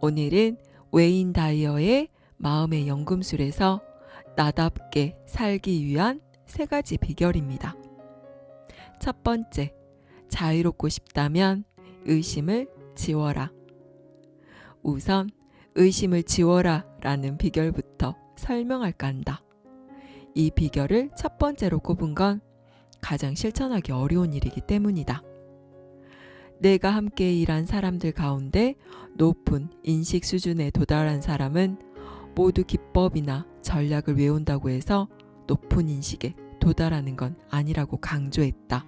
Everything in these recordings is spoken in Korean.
오늘은 웨인 다이어의 마음의 연금술에서 나답게 살기 위한 3가지 비결입니다. 첫 번째, 자유롭고 싶다면 의심을 지워라. 우선 의심을 지워라 라는 비결부터 설명할까 한다. 이 비결을 첫 번째로 꼽은 건 가장 실천하기 어려운 일이기 때문이다. 내가 함께 일한 사람들 가운데 높은 인식 수준에 도달한 사람은 모두 기법이나 전략을 외운다고 해서 높은 인식에 도달하는 건 아니라고 강조했다.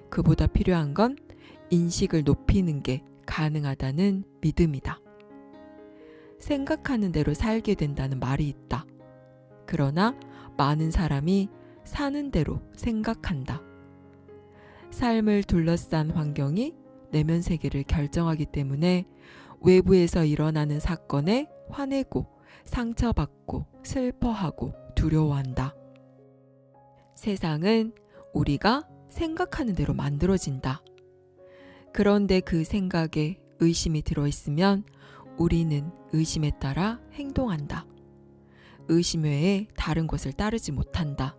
그보다 필요한 건 인식을 높이는 게 가능하다는 믿음이다. 생각하는 대로 살게 된다는 말이 있다. 그러나 많은 사람이 사는 대로 생각한다. 삶을 둘러싼 환경이 내면 세계를 결정하기 때문에 외부에서 일어나는 사건에 화내고 상처받고 슬퍼하고 두려워한다. 세상은 우리가 생각하는 대로 만들어진다. 그런데 그 생각에 의심이 들어있으면 우리는 의심에 따라 행동한다. 의심 외에 다른 것을 따르지 못한다.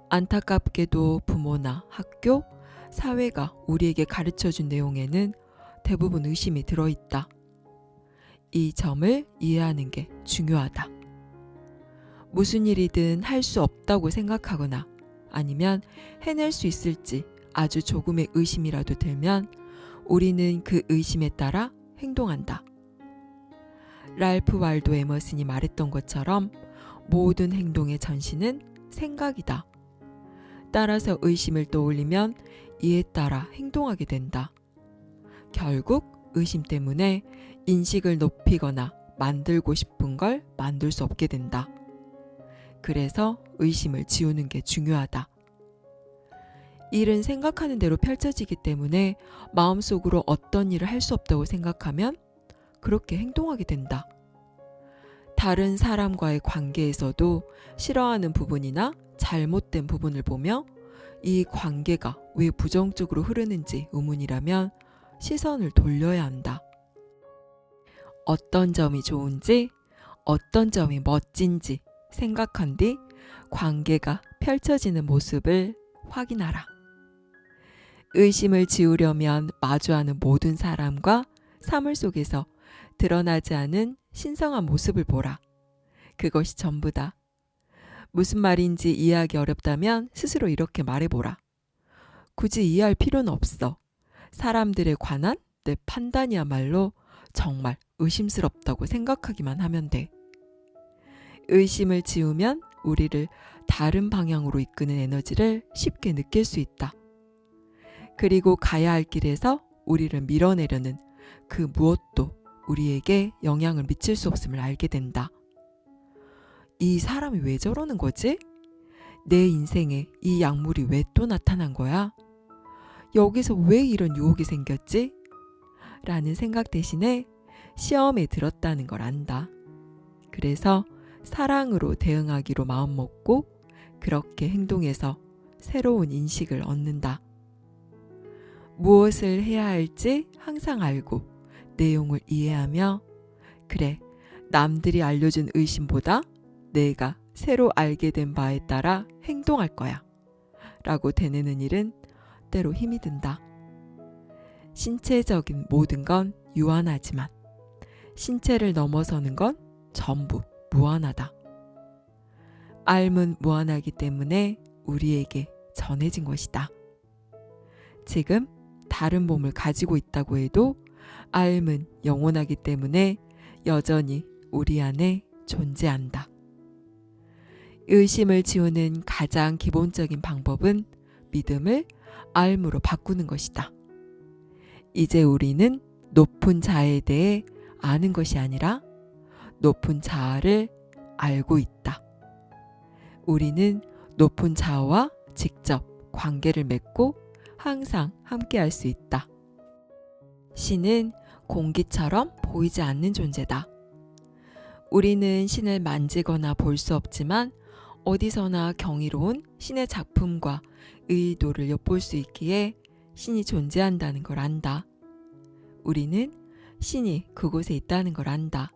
안타깝게도 부모나 학교, 사회가 우리에게 가르쳐준 내용에는 대부분 의심이 들어있다. 이 점을 이해하는 게 중요하다. 무슨 일이든 할 수 없다고 생각하거나 아니면 해낼 수 있을지 아주 조금의 의심이라도 들면 우리는 그 의심에 따라 행동한다. 랄프 waldo 에머슨이 말했던 것처럼 모든 행동의 전신은 생각이다. 따라서 의심을 떠올리면 이에 따라 행동하게 된다. 결국 의심 때문에 인식을 높이거나 만들고 싶은 걸 만들 수 없게 된다. 그래서 의심을 지우는 게 중요하다. 일은 생각하는 대로 펼쳐지기 때문에 마음속으로 어떤 일을 할 수 없다고 생각하면 그렇게 행동하게 된다. 다른 사람과의 관계에서도 싫어하는 부분이나 잘못된 부분을 보며 이 관계가 왜 부정적으로 흐르는지 의문이라면 시선을 돌려야 한다. 어떤 점이 좋은지, 어떤 점이 멋진지 생각한 뒤 관계가 펼쳐지는 모습을 확인하라. 의심을 지우려면 마주하는 모든 사람과 사물 속에서 드러나지 않은 신성한 모습을 보라. 그것이 전부다. 무슨 말인지 이해하기 어렵다면 스스로 이렇게 말해보라. 굳이 이해할 필요는 없어. 사람들에 관한 내 판단이야말로 정말 의심스럽다고 생각하기만 하면 돼. 의심을 지우면 우리를 다른 방향으로 이끄는 에너지를 쉽게 느낄 수 있다. 그리고 가야 할 길에서 우리를 밀어내려는 그 무엇도 우리에게 영향을 미칠 수 없음을 알게 된다. 이 사람이 왜 저러는 거지? 내 인생에 이 약물이 왜 또 나타난 거야? 여기서 왜 이런 유혹이 생겼지? 라는 생각 대신에 시험에 들었다는 걸 안다. 그래서 사랑으로 대응하기로 마음먹고 그렇게 행동해서 새로운 인식을 얻는다. 무엇을 해야 할지 항상 알고 내용을 이해하며 그래, 남들이 알려준 의심보다 내가 새로 알게 된 바에 따라 행동할 거야 라고 되뇌는 일은 때로 힘이 든다. 신체적인 모든 건 유한하지만 신체를 넘어서는 건 전부 무한하다. 알은 무한하기 때문에 우리에게 전해진 것이다. 지금 다른 몸을 가지고 있다고 해도 알은 영원하기 때문에 여전히 우리 안에 존재한다. 의심을 지우는 가장 기본적인 방법은 믿음을 알므로 바꾸는 것이다. 이제 우리는 높은 자아에 대해 아는 것이 아니라 높은 자아를 알고 있다. 우리는 높은 자아와 직접 관계를 맺고 항상 함께 할 수 있다. 신은 공기처럼 보이지 않는 존재다. 우리는 신을 만지거나 볼 수 없지만 어디서나 경이로운 신의 작품과 의도를 엿볼 수 있기에 신이 존재한다는 걸 안다. 우리는 신이 그곳에 있다는 걸 안다.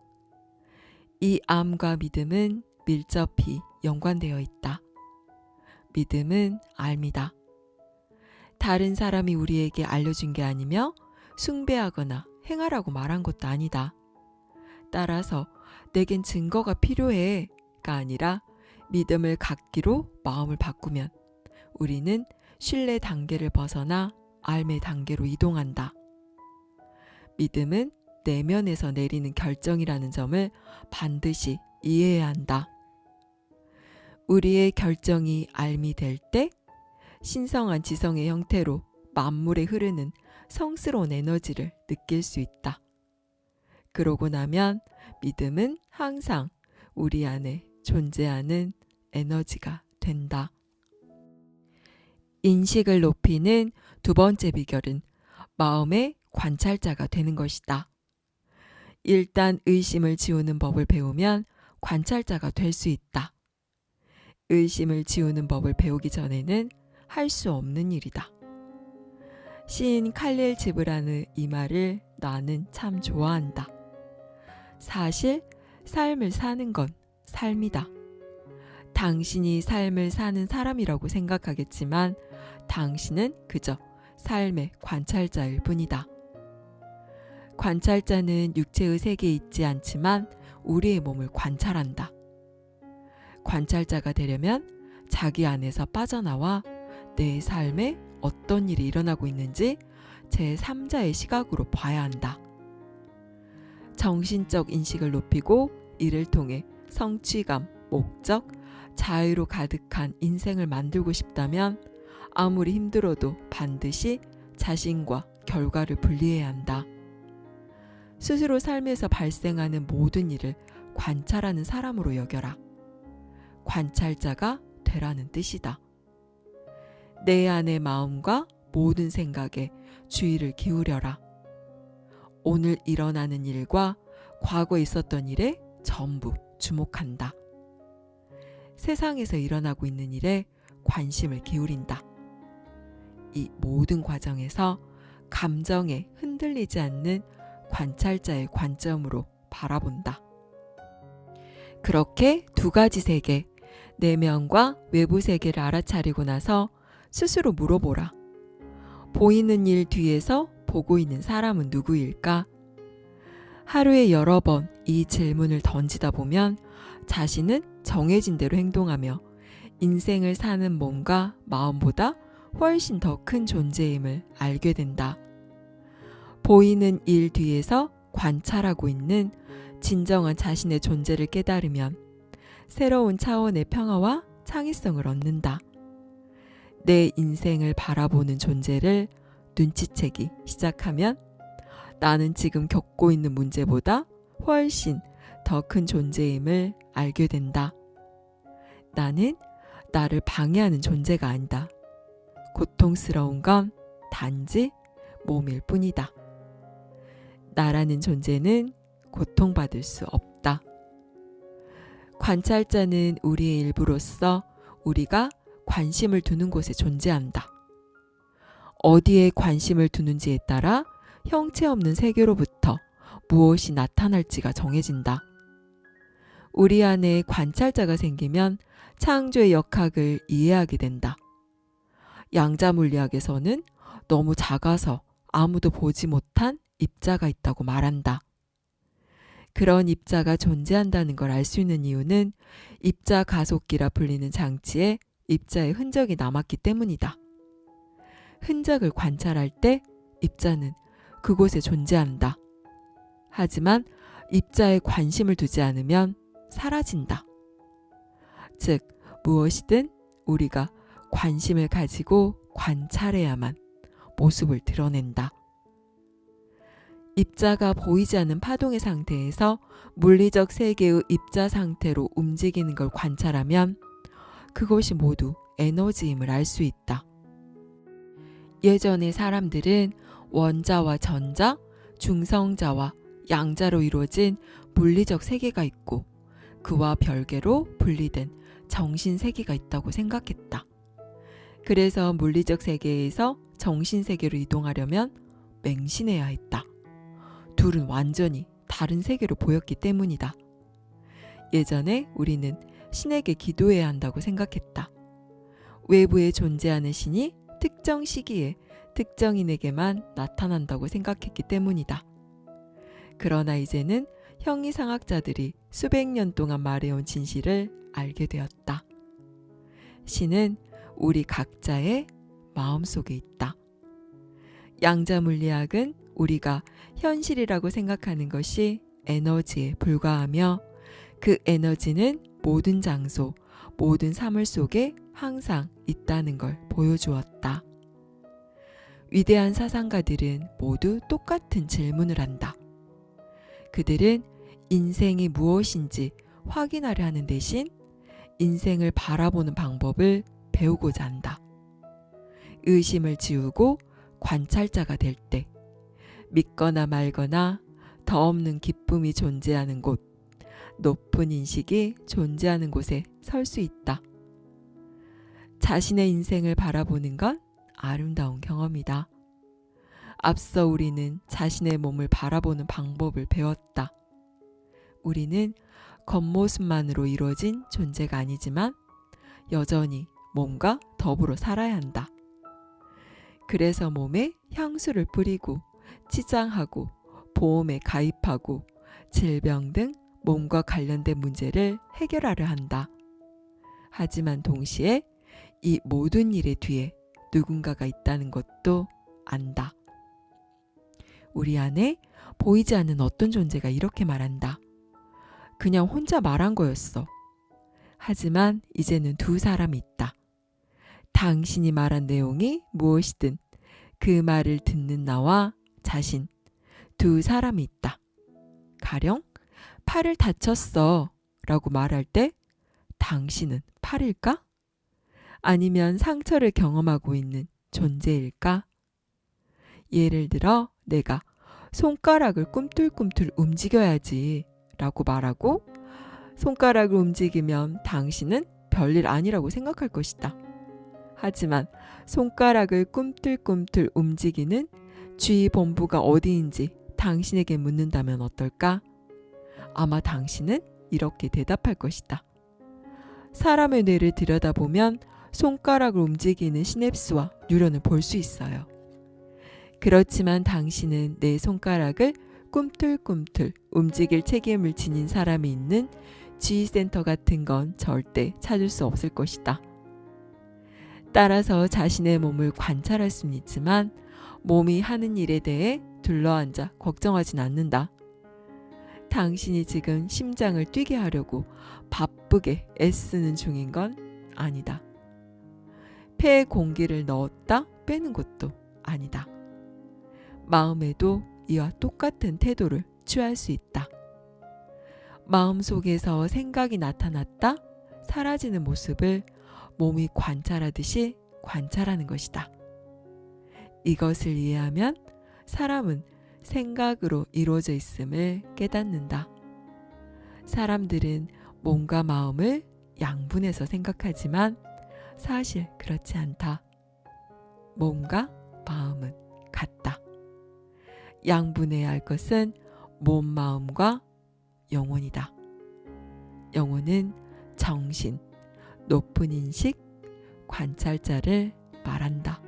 이 암과 믿음은 밀접히 연관되어 있다. 믿음은 알미다. 다른 사람이 우리에게 알려준 게 아니며 숭배하거나 행하라고 말한 것도 아니다. 따라서 내겐 증거가 필요해가 아니라 믿음을 갖기로 마음을 바꾸면 우리는 신뢰 단계를 벗어나 알매 단계로 이동한다. 믿음은 내면에서 내리는 결정이라는 점을 반드시 이해해야 한다. 우리의 결정이 알미 될 때 신성한 지성의 형태로 만물에 흐르는 성스러운 에너지를 느낄 수 있다. 그러고 나면 믿음은 항상 우리 안에 존재하는 에너지가 된다. 인식을 높이는 두 번째 비결은 마음의 관찰자가 되는 것이다. 일단 의심을 지우는 법을 배우면 관찰자가 될 수 있다. 의심을 지우는 법을 배우기 전에는 할 수 없는 일이다. 시인 칼릴 지브라느 이 말을 나는 참 좋아한다. 사실 삶을 사는 건 삶이다. 당신이 삶을 사는 사람이라고 생각하겠지만 당신은 그저 삶의 관찰자일 뿐이다. 관찰자는 육체의 세계에 있지 않지만 우리의 몸을 관찰한다. 관찰자가 되려면 자기 안에서 빠져나와 내 삶에 어떤 일이 일어나고 있는지 제3자의 시각으로 봐야 한다. 정신적 인식을 높이고 이를 통해 성취감, 목적, 자유로 가득한 인생을 만들고 싶다면 아무리 힘들어도 반드시 자신과 결과를 분리해야 한다. 스스로 삶에서 발생하는 모든 일을 관찰하는 사람으로 여겨라. 관찰자가 되라는 뜻이다. 내 안의 마음과 모든 생각에 주의를 기울여라. 오늘 일어나는 일과 과거에 있었던 일에 전부 주목한다. 세상에서 일어나고 있는 일에 관심을 기울인다. 이 모든 과정에서 감정에 흔들리지 않는 관찰자의 관점으로 바라본다. 그렇게 두 가지 세계, 내면과 외부 세계를 알아차리고 나서 스스로 물어보라. 보이는 일 뒤에서 보고 있는 사람은 누구일까? 하루에 여러 번 이 질문을 던지다 보면 자신은 정해진 대로 행동하며 인생을 사는 몸과 마음보다 훨씬 더 큰 존재임을 알게 된다. 보이는 일 뒤에서 관찰하고 있는 진정한 자신의 존재를 깨달으면 새로운 차원의 평화와 창의성을 얻는다. 내 인생을 바라보는 존재를 눈치채기 시작하면 나는 지금 겪고 있는 문제보다 훨씬 더 큰 존재임을 알게 된다. 나는 나를 방해하는 존재가 아니다. 고통스러운 건 단지 몸일 뿐이다. 나라는 존재는 고통받을 수 없다. 관찰자는 우리의 일부로서 우리가 관심을 두는 곳에 존재한다. 어디에 관심을 두는지에 따라 형체 없는 세계로부터 무엇이 나타날지가 정해진다. 우리 안에 관찰자가 생기면 창조의 역학을 이해하게 된다. 양자물리학에서는 너무 작아서 아무도 보지 못한 입자가 있다고 말한다. 그런 입자가 존재한다는 걸 알 수 있는 이유는 입자 가속기라 불리는 장치에 입자의 흔적이 남았기 때문이다. 흔적을 관찰할 때 입자는 그곳에 존재한다. 하지만 입자에 관심을 두지 않으면 사라진다. 즉, 무엇이든 우리가 관심을 가지고 관찰해야만 모습을 드러낸다. 입자가 보이지 않는 파동의 상태에서 물리적 세계의 입자 상태로 움직이는 걸 관찰하면 그것이 모두 에너지임을 알 수 있다. 예전의 사람들은 원자와 전자, 중성자와 양자로 이루어진 물리적 세계가 있고 그와 별개로 분리된 정신 세계가 있다고 생각했다. 그래서 물리적 세계에서 정신 세계로 이동하려면 맹신해야 했다. 두 둘은 완전히 다른 세계로 보였기 때문이다. 예전에 우리는 신에게 기도해야 한다고 생각했다. 외부에 존재하는 신이 특정 시기에 특정인에게만 나타난다고 생각했기 때문이다. 그러나 이제는 형이상학자들이 수백 년 동안 말해온 진실을 알게 되었다. 신은 우리 각자의 마음속에 있다. 양자물리학은 우리가 현실이라고 생각하는 것이 에너지에 불과하며 그 에너지는 모든 장소, 모든 사물 속에 항상 있다는 걸 보여주었다. 위대한 사상가들은 모두 똑같은 질문을 한다. 그들은 인생이 무엇인지 확인하려 하는 대신 인생을 바라보는 방법을 배우고자 한다. 의심을 지우고 관찰자가 될 때, 믿거나 말거나 더 없는 기쁨이 존재하는 곳, 높은 인식이 존재하는 곳에 설 수 있다. 자신의 인생을 바라보는 건 아름다운 경험이다. 앞서 우리는 자신의 몸을 바라보는 방법을 배웠다. 우리는 겉모습만으로 이루어진 존재가 아니지만 여전히 몸과 더불어 살아야 한다. 그래서 몸에 향수를 뿌리고 치장하고 보험에 가입하고 질병 등 몸과 관련된 문제를 해결하려 한다. 하지만 동시에 이 모든 일의 뒤에 누군가가 있다는 것도 안다. 우리 안에 보이지 않는 어떤 존재가 이렇게 말한다. 그냥 혼자 말한 거였어. 하지만 이제는 두 사람이 있다. 당신이 말한 내용이 무엇이든 그 말을 듣는 나와 자신, 두 사람이 있다. 가령 팔을 다쳤어 라고 말할 때 당신은 팔일까? 아니면 상처를 경험하고 있는 존재일까? 예를 들어 내가 손가락을 꿈틀꿈틀 움직여야지 라고 말하고 손가락을 움직이면 당신은 별일 아니라고 생각할 것이다. 하지만 손가락을 꿈틀꿈틀 움직이는 주의 본부가 어디인지 당신에게 묻는다면 어떨까? 아마 당신은 이렇게 대답할 것이다. 사람의 뇌를 들여다보면 손가락을 움직이는 시냅스와 뉴런을 볼 수 있어요. 그렇지만 당신은 내 손가락을 꿈틀꿈틀 움직일 책임을 지닌 사람이 있는 지휘센터 같은 건 절대 찾을 수 없을 것이다. 따라서 자신의 몸을 관찰할 수는 있지만 몸이 하는 일에 대해 둘러앉아 걱정하진 않는다. 당신이 지금 심장을 뛰게 하려고 바쁘게 애쓰는 중인 건 아니다. 폐에 공기를 넣었다 빼는 것도 아니다. 마음에도 이와 똑같은 태도를 취할 수 있다. 마음속에서 생각이 나타났다 사라지는 모습을 몸이 관찰하듯이 관찰하는 것이다. 이것을 이해하면 사람은 생각으로 이루어져 있음을 깨닫는다. 사람들은 몸과 마음을 양분해서 생각하지만 사실 그렇지 않다. 몸과 마음은 같다. 양분해야 할 것은 몸, 마음과 영혼이다. 영혼은 정신, 높은 인식, 관찰자를 말한다.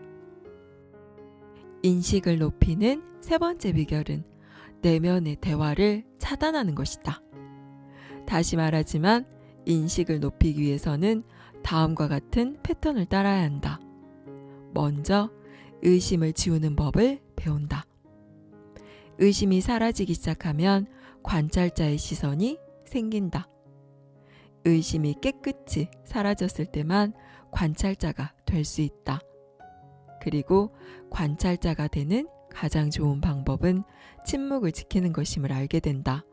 인식을 높이는 세 번째 비결은 내면의 대화를 차단하는 것이다. 다시 말하지만 인식을 높이기 위해서는 다음과 같은 패턴을 따라야 한다. 먼저 의심을 지우는 법을 배운다. 의심이 사라지기 시작하면 관찰자의 시선이 생긴다. 의심이 깨끗이 사라졌을 때만 관찰자가 될 수 있다. 그리고 관찰자가 되는 가장 좋은 방법은 침묵을 지키는 것임을 알게 된다.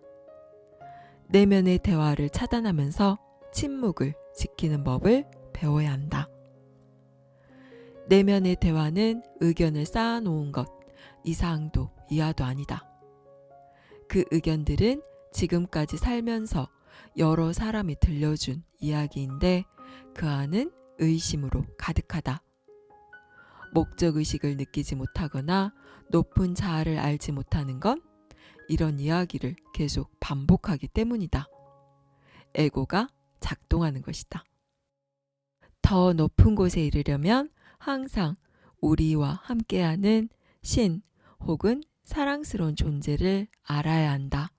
내면의 대화를 차단하면서 침묵을 지키는 법을 배워야 한다. 내면의 대화는 의견을 쌓아놓은 것 이상도 이하도 아니다. 그 의견들은 지금까지 살면서 여러 사람이 들려준 이야기인데 그 안은 의심으로 가득하다. 목적의식을 느끼지 못하거나 높은 자아를 알지 못하는 건 이런 이야기를 계속 반복하기 때문이다. 에고가 작동하는 것이다. 더 높은 곳에 이르려면 항상 우리와 함께하는 신 혹은 사랑스러운 존재를 알아야 한다.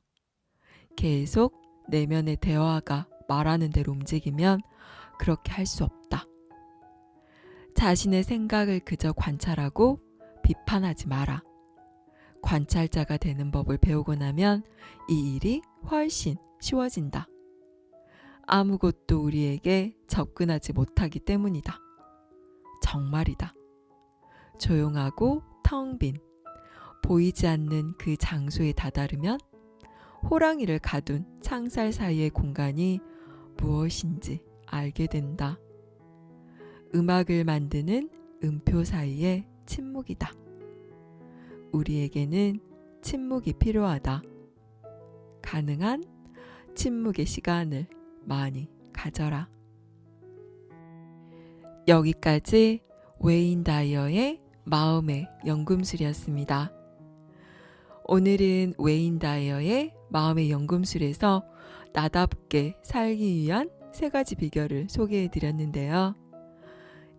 계속 내면의 대화가 말하는 대로 움직이면 그렇게 할 수 없다. 자신의 생각을 그저 관찰하고 비판하지 마라. 관찰자가 되는 법을 배우고 나면 이 일이 훨씬 쉬워진다. 아무것도 우리에게 접근하지 못하기 때문이다. 정말이다. 조용하고 텅 빈, 보이지 않는 그 장소에 다다르면 호랑이를 가둔 창살 사이의 공간이 무엇인지 알게 된다. 음악을 만드는 음표 사이의 침묵이다. 우리에게는 침묵이 필요하다. 가능한 침묵의 시간을 많이 가져라. 여기까지 웨인 다이어의 마음의 연금술이었습니다. 오늘은 웨인 다이어의 마음의 연금술에서 나답게 살기 위한 3가지 비결을 소개해 드렸는데요.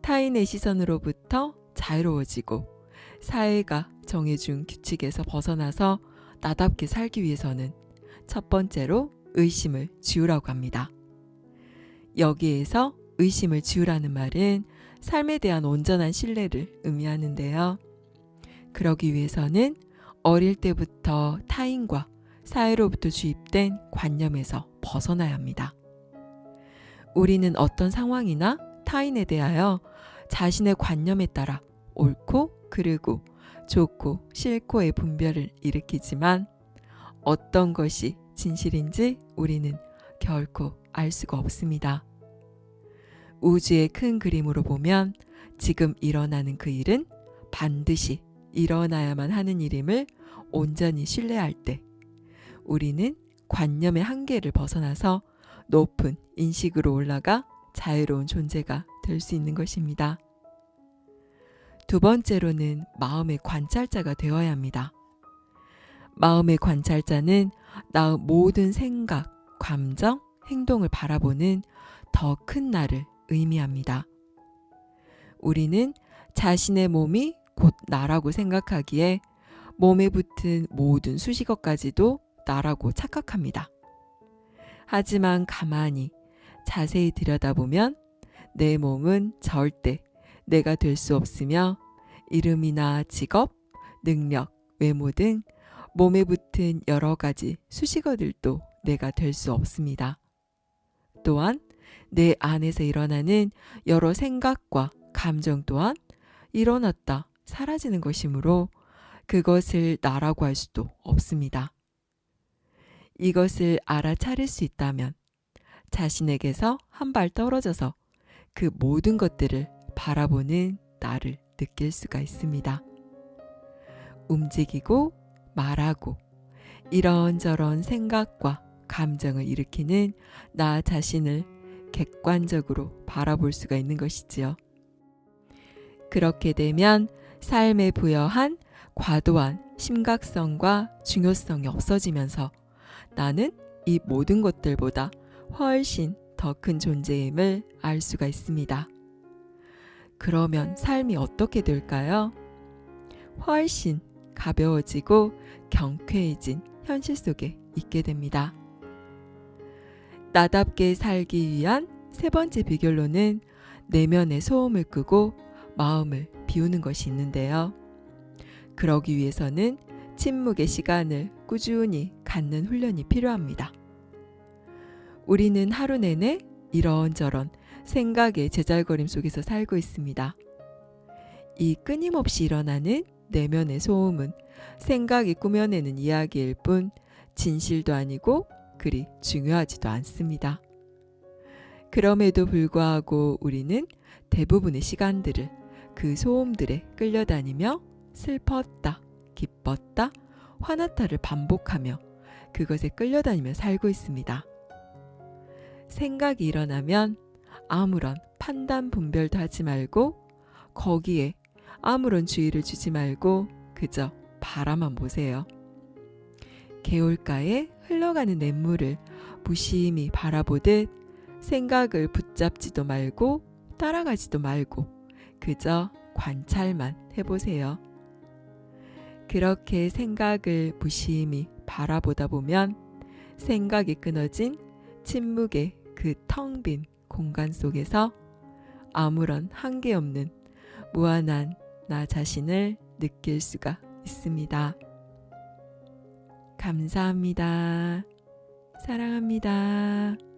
타인의 시선으로부터 자유로워지고 사회가 정해준 규칙에서 벗어나서 나답게 살기 위해서는 첫 번째로 의심을 지우라고 합니다. 여기에서 의심을 지우라는 말은 삶에 대한 온전한 신뢰를 의미하는데요. 그러기 위해서는 어릴 때부터 타인과 사회로부터 주입된 관념에서 벗어나야 합니다. 우리는 어떤 상황이나 타인에 대하여 자신의 관념에 따라 옳고 그르고 좋고 싫고의 분별을 일으키지만 어떤 것이 진실인지 우리는 결코 알 수가 없습니다. 우주의 큰 그림으로 보면 지금 일어나는 그 일은 반드시 일어나야만 하는 일임을 온전히 신뢰할 때 우리는 관념의 한계를 벗어나서 높은 인식으로 올라가 자유로운 존재가 될 수 있는 것입니다. 두 번째로는 마음의 관찰자가 되어야 합니다. 마음의 관찰자는 나의 모든 생각, 감정, 행동을 바라보는 더 큰 나를 의미합니다. 우리는 자신의 몸이 곧 나라고 생각하기에 몸에 붙은 모든 수식어까지도 나라고 착각합니다. 하지만 가만히 자세히 들여다보면 내 몸은 절대 내가 될 수 없으며 이름이나 직업, 능력, 외모 등 몸에 붙은 여러 가지 수식어들도 내가 될 수 없습니다. 또한 내 안에서 일어나는 여러 생각과 감정 또한 일어났다 사라지는 것이므로 그것을 나라고 할 수도 없습니다. 이것을 알아차릴 수 있다면 자신에게서 한 발 떨어져서 그 모든 것들을 바라보는 나를 느낄 수가 있습니다. 움직이고 말하고 이런저런 생각과 감정을 일으키는 나 자신을 객관적으로 바라볼 수가 있는 것이지요. 그렇게 되면 삶에 부여한 과도한 심각성과 중요성이 없어지면서 나는 이 모든 것들보다 훨씬 더 큰 존재임을 알 수가 있습니다. 그러면 삶이 어떻게 될까요? 훨씬 가벼워지고 경쾌해진 현실 속에 있게 됩니다. 나답게 살기 위한 3번째 비결로는 내면의 소음을 끄고 마음을 비우는 것이 있는데요. 그러기 위해서는 침묵의 시간을 꾸준히 갖는 훈련이 필요합니다. 우리는 하루 내내 이런저런 생각의 제잘거림 속에서 살고 있습니다. 이 끊임없이 일어나는 내면의 소음은 생각이 꾸며내는 이야기일 뿐 진실도 아니고 그리 중요하지도 않습니다. 그럼에도 불구하고 우리는 대부분의 시간들을 그 소음들에 끌려다니며 슬펐다, 기뻤다, 화났다를 반복하며 그것에 끌려다니며 살고 있습니다. 생각이 일어나면 아무런 판단 분별도 하지 말고 거기에 아무런 주의를 주지 말고 그저 바라만 보세요. 개울가에 흘러가는 냇물을 무심히 바라보듯 생각을 붙잡지도 말고 따라가지도 말고 그저 관찰만 해보세요. 그렇게 생각을 무심히 바라보다 보면 생각이 끊어진 침묵의 그 텅 빈 공간 속에서 아무런 한계 없는 무한한 나 자신을 느낄 수가 있습니다. 감사합니다. 사랑합니다.